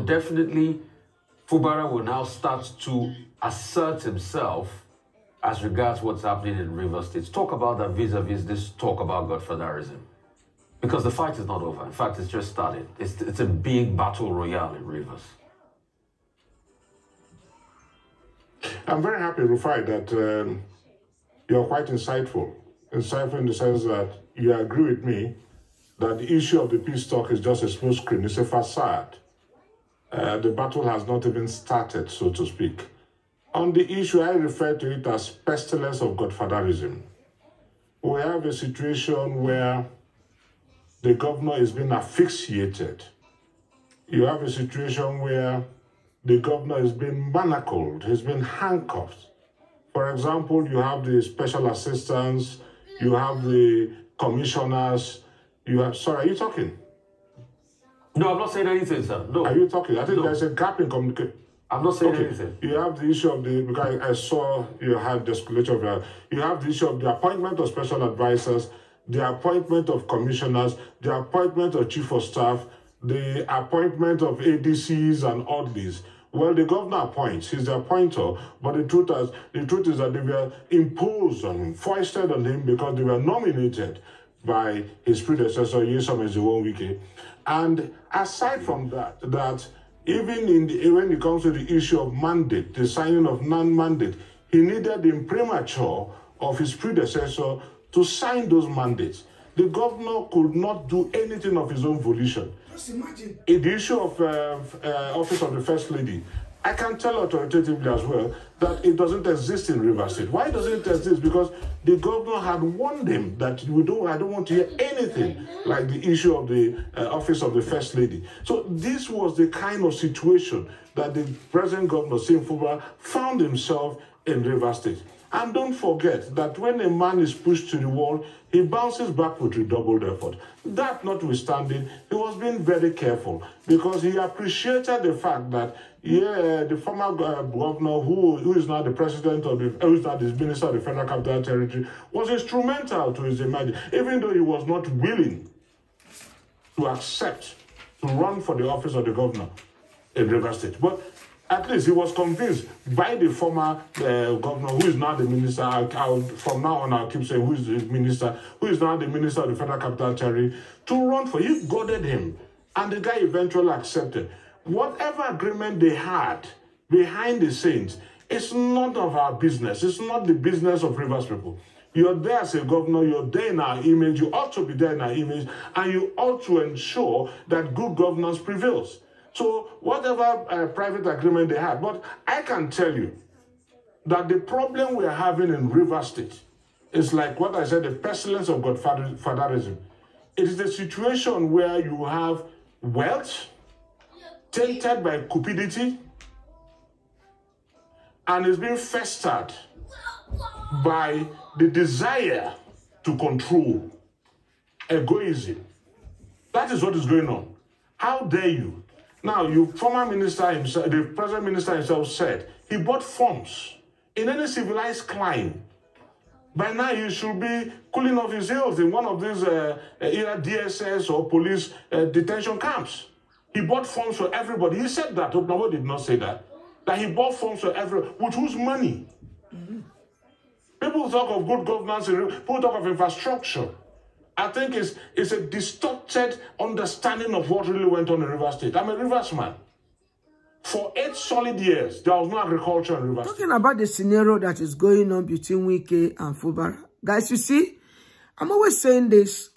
definitely, Fubara will now start to assert himself as regards what's happening in Rivers State. Talk about that vis-a-vis this talk about godfatherism. Because the fight is not over. In fact, it's just started. It's a big battle royale in Rivers. I'm very happy, Rufai, that you're quite insightful. Insightful in the sense that you agree with me that the issue of the peace talk is just a smoke screen. It's a facade. The battle has not even started, so to speak. On the issue, I refer to it as pestilence of godfatherism. We have a situation where the governor is being asphyxiated. You have a situation where the governor is being manacled, he's been handcuffed. For example, you have the special assistants, you have the commissioners, you have... Sorry, are you talking? No, I'm not saying anything, sir. No. Are you talking? I think there's a gap in communication. I'm not saying anything. You have the issue of the... Because I saw you had the escalator of... You have the issue of the appointment of special advisors, the appointment of commissioners, the appointment of chief of staff, the appointment of ADCs and all these. Well, the governor appoints, he's the appointer, but the truth is that they were imposed on him, foisted on him because they were nominated by his predecessor, Wike. And aside from that even when it comes to the issue of mandate, the signing of non-mandate, he needed the imprimatur of his predecessor to sign those mandates. The governor could not do anything of his own volition. Just imagine. In the issue of office of the First Lady, I can tell authoritatively as well that it doesn't exist in Rivers State. Why doesn't it exist? Because the governor had warned him that I don't want to hear anything like the issue of the office of the First Lady. So this was the kind of situation that the present governor, Simfuba, found himself in Rivers State. And don't forget that when a man is pushed to the wall, he bounces back with redoubled effort. That notwithstanding, he was being very careful because he appreciated the fact that the former governor, who is now the president of who is now the minister of the Federal Capital Territory, was instrumental to his emergence, even though he was not willing to accept to run for the office of the governor in Rivers State. But at least he was convinced by the former governor, who is now the minister, from now on I'll keep saying who is the minister, who is now the minister of the Federal Capital Territory, to run for. He goaded him, and the guy eventually accepted. Whatever agreement they had behind the scenes, it's none of our business. It's not the business of Rivers people. You're there as a governor, you're there in our image, you ought to be there in our image, and you ought to ensure that good governance prevails. So whatever private agreement they had, but I can tell you that the problem we are having in Rivers State is like what I said, the pestilence of godfatherism. It is a situation where you have wealth tainted by cupidity and is being festered by the desire to control, egoism. That is what is going on. How dare you? Now, your former minister himself, the present minister himself said, he bought forms in any civilized clime. By now, he should be cooling off his heels in one of these either DSS or police detention camps. He bought forms for everybody. He said that. Ognabo did not say that. That he bought forms for everyone. With whose money? People talk of good governance, people talk of infrastructure. I think it's a distorted understanding of what really went on in Rivers State. I'm a Rivers man. For 8 solid years, there was no agriculture in Rivers State. Talking about the scenario that is going on between Wike and Fubara. Guys, you see, I'm always saying this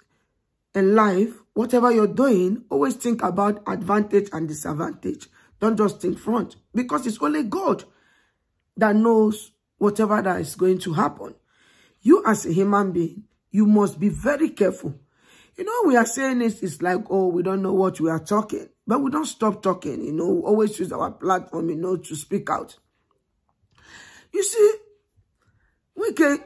in life. Whatever you're doing, always think about advantage and disadvantage. Don't just think front. Because it's only God that knows whatever that is going to happen. You as a human being, you must be very careful. You know, we are saying this, it's like, oh, we don't know what we are talking. But we don't stop talking, you know, we always use our platform, you know, to speak out. You see, Wike,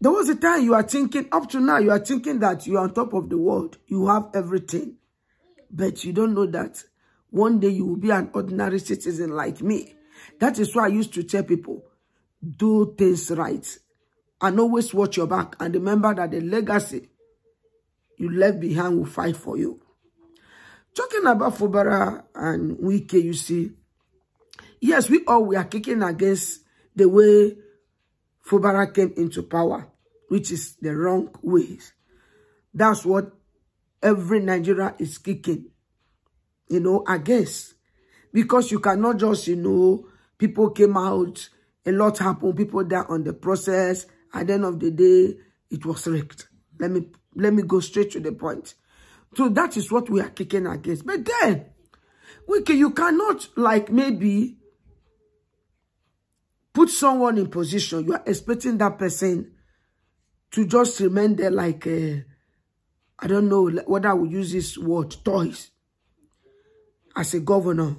there was a time you are thinking, up to now, you are thinking that you are on top of the world. You have everything. But you don't know that one day you will be an ordinary citizen like me. That is why I used to tell people, do things right. And always watch your back. And remember that the legacy you left behind will fight for you. Talking about Fubara and Wike, you see, yes, we are kicking against the way Fubara came into power, which is the wrong ways. That's what every Nigeria is kicking, against. Because you cannot just, people came out, a lot happened, people died on the process. At the end of the day, it was rigged. Let me go straight to the point. So that is what we are kicking against. But then, you cannot, maybe put someone in position. You are expecting that person to just remain there like, I don't know whether I would use this word, toys. As a governor,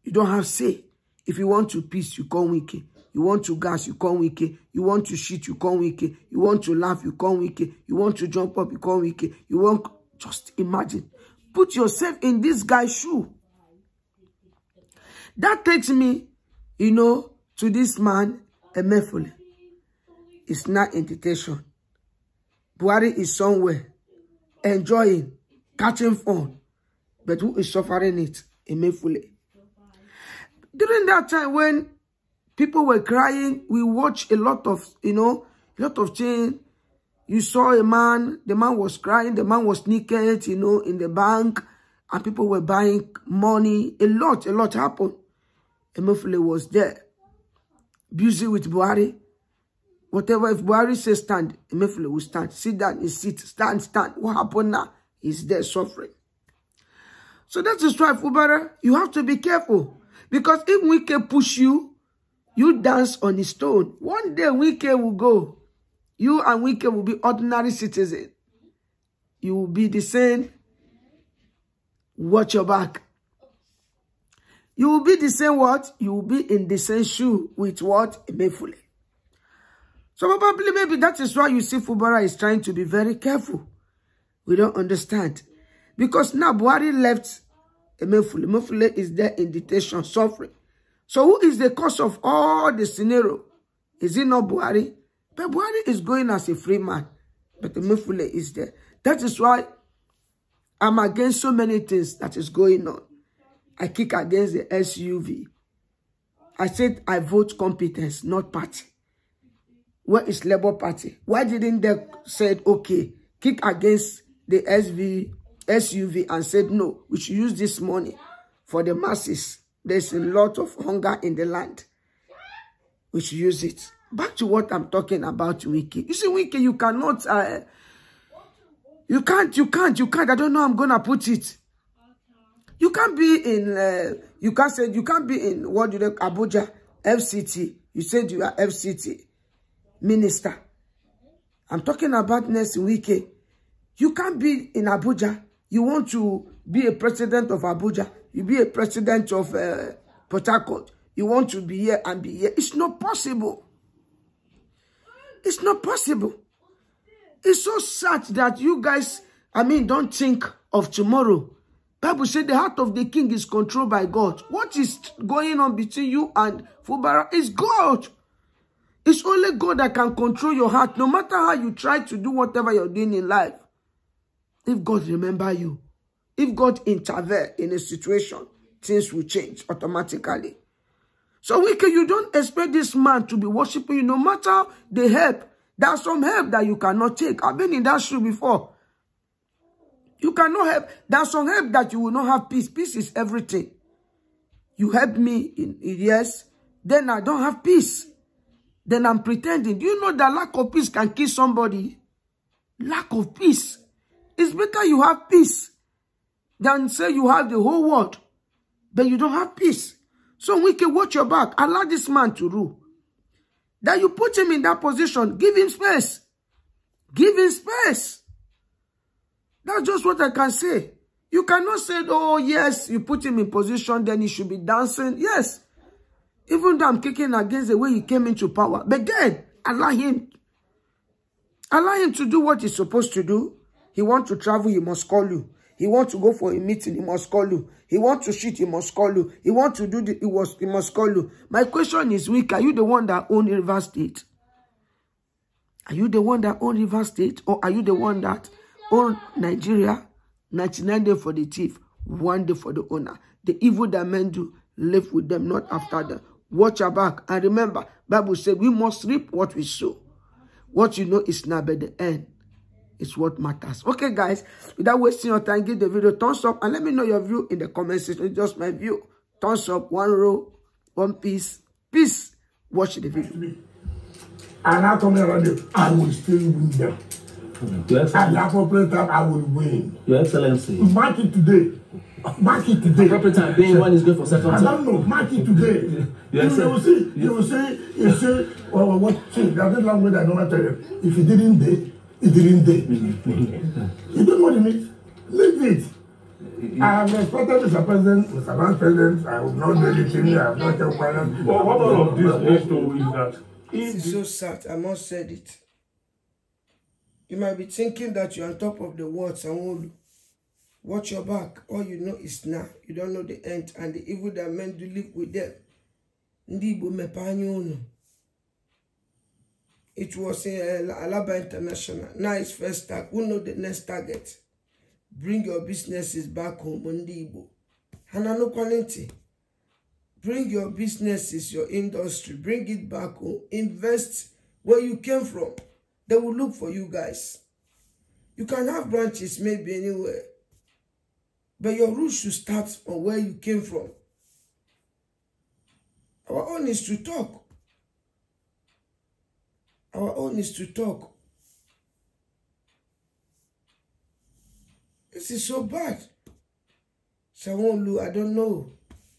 you don't have say. If you want to peace, you come Wike. You want to gas, you come Wike. You want to shit, you come Wike. You want to laugh, you come Wike. You want to jump up, you come Wike. You want... Just imagine. Put yourself in this guy's shoe. That takes me, to this man, Emefule. It's not invitation. Buhari is somewhere, enjoying, catching fun. But who is suffering it? Emefule. During that time when people were crying, we watched a lot of, things. You saw a man, the man was crying, the man was naked, in the bank, and people were buying money. A lot happened. Emefule was there, busy with Buhari. Whatever, if Buhari says stand, Emefule will stand. Sit down, he sit, stand. What happened now? He's there suffering. So that is why, Fubara, you have to be careful. Because if Wike push you, you dance on his stone. One day Wike will go. You and Wike will be ordinary citizens. You will be the same. Watch your back. You will be the same what? You will be in the same shoe with what? Emefule. So probably maybe that is why you see Fubara is trying to be very careful. We don't understand. Because now Buhari left Emefule. Emefule is there in detention, suffering. So who is the cause of all the scenario? Is it not Buhari? But Buhari is going as a free man. But Emefule is there. That is why I'm against so many things that is going on. I kick against the SUV. I said I vote competence, not party. Where is Labour Party? Why didn't they say, okay, kick against the SUV and said, no, we should use this money for the masses. There's a lot of hunger in the land. We should use it. Back to what I'm talking about, Wike. You see, Wike, you cannot, you can't, I don't know how I'm going to put it. You can't be in, you can't be in, what do they, Abuja, FCT. You said you are FCT minister. I'm talking about next Wike. You can't be in Abuja. You want to be a president of Abuja. You be a president of Port Harcourt. You want to be here and be here. It's not possible. It's not possible. It's so sad that you guys, don't think of tomorrow. Bible said the heart of the king is controlled by God. What is going on between you and Fubara is God. It's only God that can control your heart, no matter how you try to do whatever you're doing in life. If God remember you, if God intervene in a situation, things will change automatically. So Wike, you don't expect this man to be worshiping you, no matter the help. There's some help that you cannot take. I've been in that shoe before. You cannot help. There's some help that you will not have peace. Peace is everything. You help me in yes, then I don't have peace. Then I'm pretending. Do you know that lack of peace can kill somebody? Lack of peace. It's better you have peace than say you have the whole world, but you don't have peace. So we can watch your back. Allow this man to rule. That you put him in that position. Give him space. Give him space. That's just what I can say. You cannot say, oh, yes, you put him in position, then he should be dancing. Yes. Even though I'm kicking against the way he came into power. But then, allow him. Allow him to do what he's supposed to do. He wants to travel, he must call you. He wants to go for a meeting, he must call you. He wants to shit, he must call you. He wants to do he must call you. My question is, Wike, are you the one that owns River State? Are you the one that owns River State? Or are you the one that owns Nigeria? 99 days for the thief, one day for the owner. The evil that men do, live with them, not after them. Watch your back. And remember, Bible said we must reap what we sow. What you know is not, but the end is what matters. Okay, guys, without wasting your time, give the video a thumbs up and let me know your view in the comment section. It's just my view. Thumbs up, one row, one piece. Peace. Watch the video. And I come around them, I will still win them. At the appropriate time, I will win. Your Excellency. Mark it today. Mark it today. Appropriate time being one is good for second time. I don't know. Mark it today. You will see. You will see. You say, well, what? See, there's this language I don't tell you. If it didn't day, it didn't day. You don't know what it means. Leave it. I have respected Mr. President, Mr. Vice President. I will not do anything. I have not kept quiet. But what all of this leads to is that It's so sad. I must say it. You might be thinking that you're on top of the world, Sanwo. Watch your back. All you know is now. You don't know the end and the evil that men do live with them. It was in Alaba International. Now it's first tag. Who know the next target? Bring your businesses back home. Hanano quality. Bring your businesses, your industry. Bring it back home. Invest where you came from. They will look for you guys. You can have branches maybe anywhere. But your roots should start from where you came from. Our own is to talk. Our own is to talk. This is so bad. Sanwo, I don't know.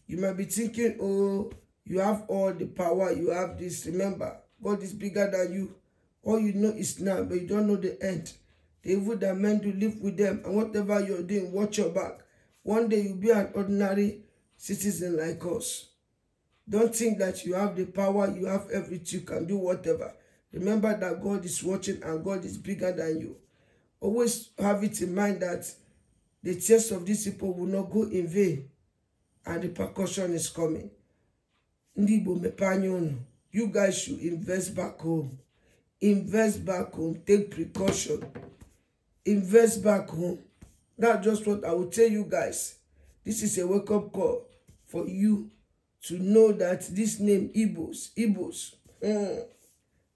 You might be thinking, oh, you have all the power, you have this. Remember, God is bigger than you. All you know is now, but you don't know the end. The evil that men do, live with them. And whatever you're doing, watch your back. One day you'll be an ordinary citizen like us. Don't think that you have the power, you have everything, you can do whatever. Remember that God is watching and God is bigger than you. Always have it in mind that the tears of these people will not go in vain. And the repercussion is coming. You guys should invest back home. Invest back home. Take precaution. Invest back home. That's just what I will tell you guys. This is a wake-up call for you to know that this name, Igbos,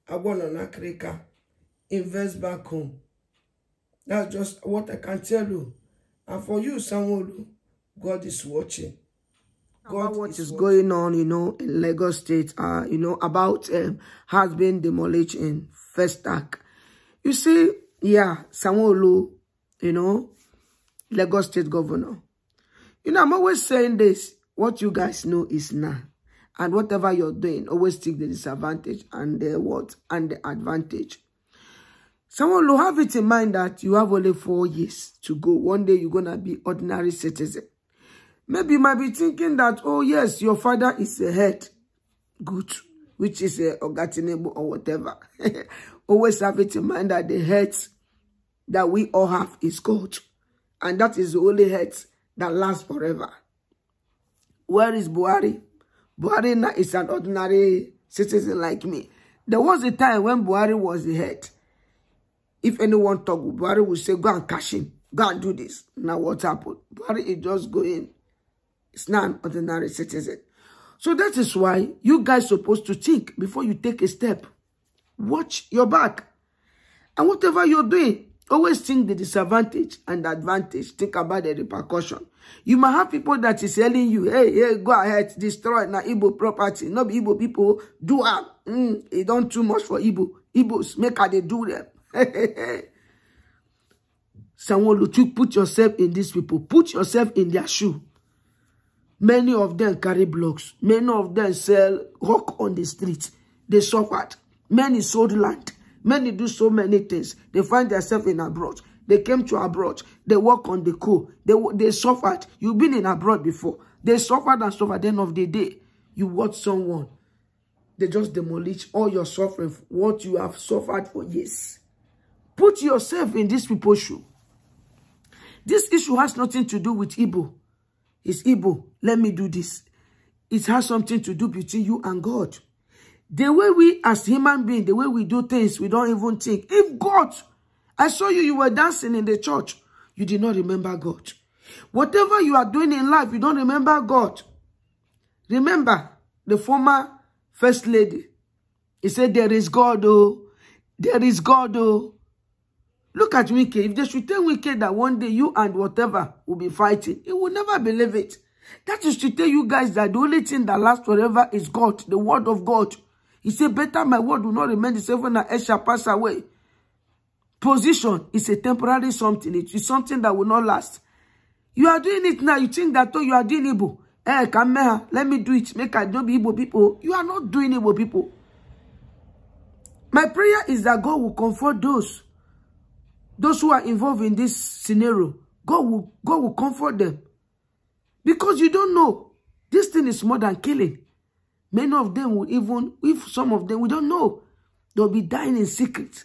Agbononakreka, invest back home. That's just what I can tell you. And for you, Sanwo, God is watching. God what is going on, in Lagos State, about has been demolished in First Tag. You see, yeah, Sanwo, Lagos State governor. I'm always saying this. What you guys know is now. And whatever you're doing, always take the disadvantage and the what? And the advantage. Sanwo, have it in mind that you have only 4 years to go. One day you're going to be ordinary citizen. Maybe you might be thinking that, oh yes, your father is a head. Good. Which is a Tinubu or whatever. Always have it in mind that the heads that we all have is God. And that is the only head that lasts forever. Where is Buhari? Buhari now is an ordinary citizen like me. There was a time when Buhari was the head. If anyone talk, Buhari would say, go and cash in. Go and do this. Now what happened? Buhari is just going. It's not an ordinary citizen. So that is why you guys are supposed to think before you take a step. Watch your back. And whatever you're doing, always think the disadvantage and the advantage. Think about the repercussion. You might have people that is telling you, hey, go ahead, destroy na Igbo property. Not Igbo people do am. It don't too much for Igbo. Igbos, make how they do them. Sanwo, put yourself in these people. Put yourself in their shoe. Many of them carry blocks. Many of them sell rock on the street. They suffered. Many sold land. Many do so many things. They find themselves in abroad. They came to abroad. They work on the coal. They suffered. You've been in abroad before. They suffered and suffered. At the end of the day, you watch someone. They just demolish all your suffering. What you have suffered for years. Put yourself in these people's shoe. This issue has nothing to do with Igbo. It's Igbo. Let me do this. It has something to do between you and God. The way we as human beings, the way we do things, we don't even think. If God, I saw you were dancing in the church. You did not remember God. Whatever you are doing in life, you don't remember God. Remember the former first lady. He said, there is God, oh. There is God, oh. Look at Wike. If they should tell Wike that one day you and whatever will be fighting, he will never believe it. That is to tell you guys that the only thing that lasts forever is God, the word of God. He said, better my word will not remain the same when I shall pass away. Position is a temporary something. It is something that will not last. You are doing it now. You think that, oh, you are doing Igbo. Come let me do it. Make I don't be Igbo people. You are not doing Igbo people. My prayer is that God will comfort those who are involved in this scenario. God will comfort them. Because you don't know. This thing is more than killing. Many of them will even, if some of them, we don't know, they'll be dying in secret.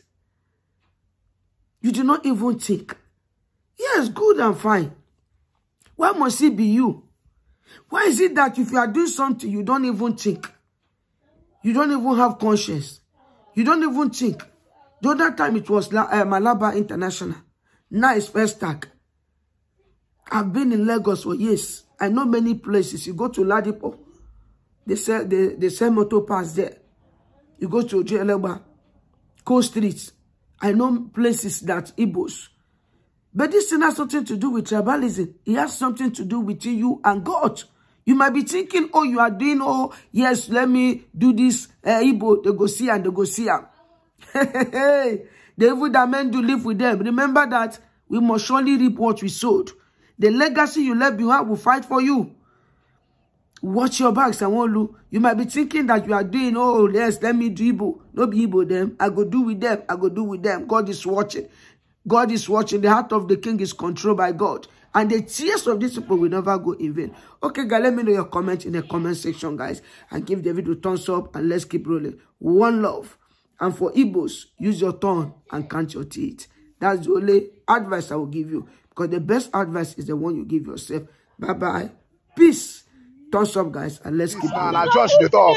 You do not even think. Yes, good and fine. Why must it be you? Why is it that if you are doing something, you don't even think? You don't even have conscience. You don't even think. The other time it was Malaba International. Now it's first tag. I've been in Lagos for years. I know many places. You go to Ladipo. They sell motor pass there. You go to Ojeleba, Coast Street. I know places that Igbos. But this thing has something to do with tribalism. It has something to do between you and God. You might be thinking, oh, you are doing, oh, yes, let me do this. Igbo, they go see and they go see them. The evil that men do live with them. Remember that we must surely reap what we sowed. The legacy you left behind will fight for you. Watch your back, Sanwo. You might be thinking that you are doing, oh, yes, let me do Igbo. No be Igbo them. I go do with them. I go do with them. God is watching. God is watching. The heart of the king is controlled by God. And the tears of these people will never go in vain. Okay, guys, let me know your comment in the comment section, guys. And give the video a thumbs up and let's keep rolling. One love. And for Igbos, use your tongue and count your teeth. That's the only advice I will give you. Because the best advice is the one you give yourself. Bye-bye. Peace. Thumbs up, guys, and let's keep rolling. Josh, the talk.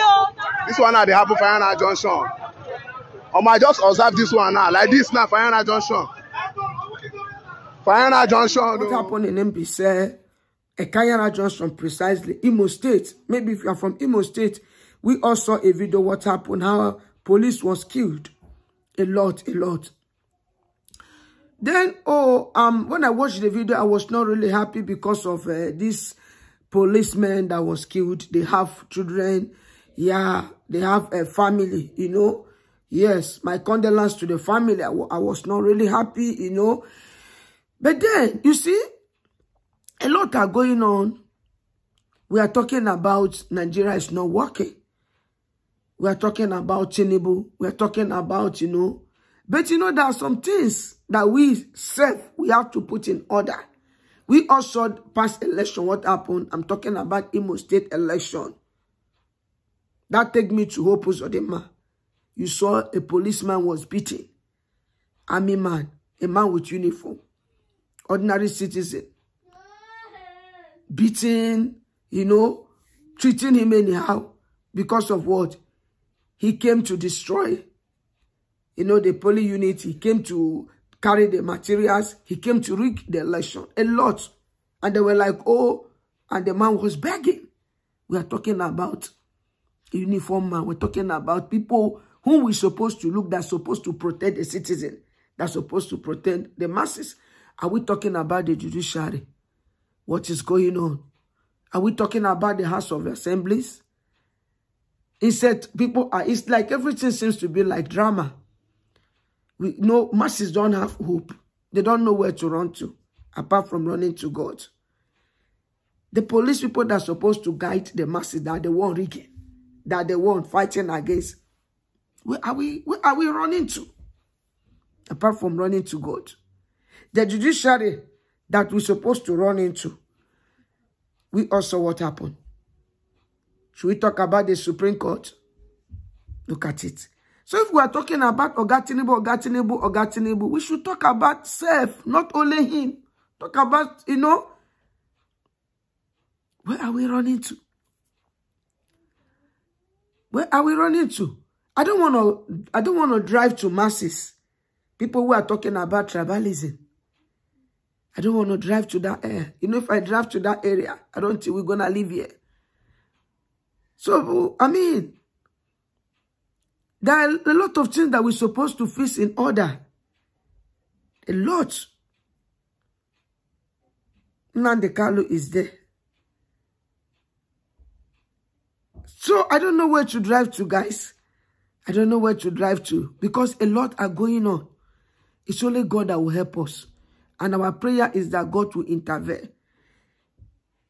This one now, they happen for Yana Junction. I might just observe this one now. Like this now, for Yana Junction. Fayana Junction. What happened in MPC? Kayana Junction, precisely. Imo State. Maybe if you are from Imo State, we all saw a video what happened, how police was killed. A lot. Then, when I watched the video, I was not really happy because of this policeman that was killed. They have children. Yeah, they have a family, you know. Yes, my condolences to the family. I was not really happy, you know. But then, you see, a lot are going on. We are talking about Nigeria is not working. We are talking about Tinubu. We are talking about, you know. But, you know, there are some things that we have to put in order. We also past election, what happened? I'm talking about Imo State election. That take me to Hope Uzodinma. You saw a policeman was beating. Army man, a man with uniform. Ordinary citizen. Beating, you know, treating him anyhow. Because of what? He came to destroy, you know, the police unit. He came to carry the materials. He came to rig the election. A lot. And they were like, oh, and the man was begging. We are talking about a uniform man. We're talking about people whom we're supposed to look, that's supposed to protect the citizen. That's supposed to protect the masses. Are we talking about the judiciary? What is going on? Are we talking about the House of Assemblies? Instead, people are, it's like everything seems to be like drama. We know masses don't have hope. They don't know where to run to, apart from running to God. The police people that are supposed to guide the masses, that they want rigging, that they want fighting against, where are we running to? Apart from running to God. The judiciary that we're supposed to run into, we also what happened? Should we talk about the Supreme Court? Look at it. So if we are talking about Oga Tinubu, we should talk about self, not only him. Talk about, you know, where are we running to? Where are we running to? I don't want to drive to masses. People who are talking about tribalism. I don't want to drive to that area. You know, if I drive to that area, I don't think we're going to live here. So, I mean, there are a lot of things that we're supposed to fix in order. A lot. Nnamdi Kanu is there. So, I don't know where to drive to, guys. I don't know where to drive to. Because a lot are going on. It's only God that will help us. And our prayer is that God will intervene.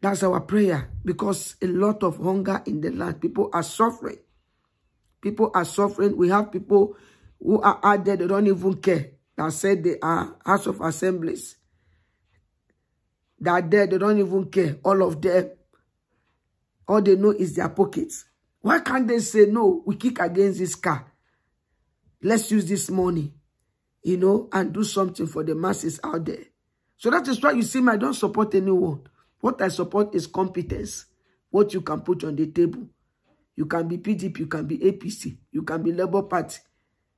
That's our prayer. Because a lot of hunger in the land. People are suffering. People are suffering. We have people who are out there, they don't even care. That said they are House of Assemblies. They are there, they don't even care. All of them. All they know is their pockets. Why can't they say, no, we kick against this car. Let's use this money, you know, and do something for the masses out there. So that is why you see me, I don't support anyone. What I support is competence. What you can put on the table. You can be PDP, you can be APC, you can be Labour Party.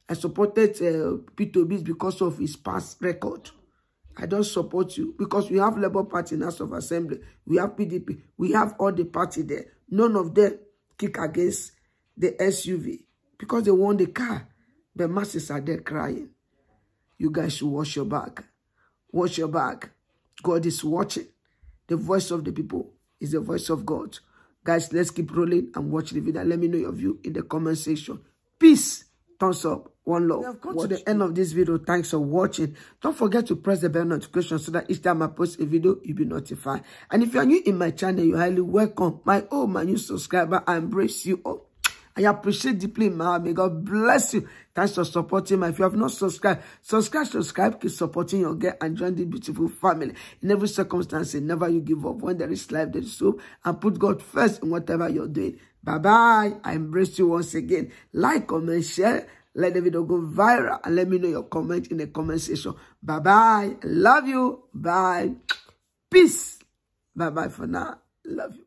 I supported P2B because of his past record. I don't support you because we have Labour Party in House of Assembly. We have PDP. We have all the party there. None of them kick against the SUV because they want the car. The masses are there crying. You guys should wash your back. Wash your back. God is watching. The voice of the people is the voice of God. Guys, let's keep rolling and watch the video. Let me know your view in the comment section. Peace. Thumbs up. One love. We have come to the end of this video. Thanks for watching. Don't forget to press the bell notification so that each time I post a video, you'll be notified. And if you are new in my channel, you're highly welcome. My new subscriber, I embrace you all. I appreciate deeply, man. May God bless you. Thanks for supporting me. If you have not subscribed, subscribe. Keep supporting your girl and join the beautiful family. In every circumstance, never you give up. When there is life, there is hope. And put God first in whatever you're doing. Bye-bye. I embrace you once again. Like, comment, share. Let the video go viral. And let me know your comment in the comment section. Bye-bye. Love you. Bye. Peace. Bye-bye for now. Love you.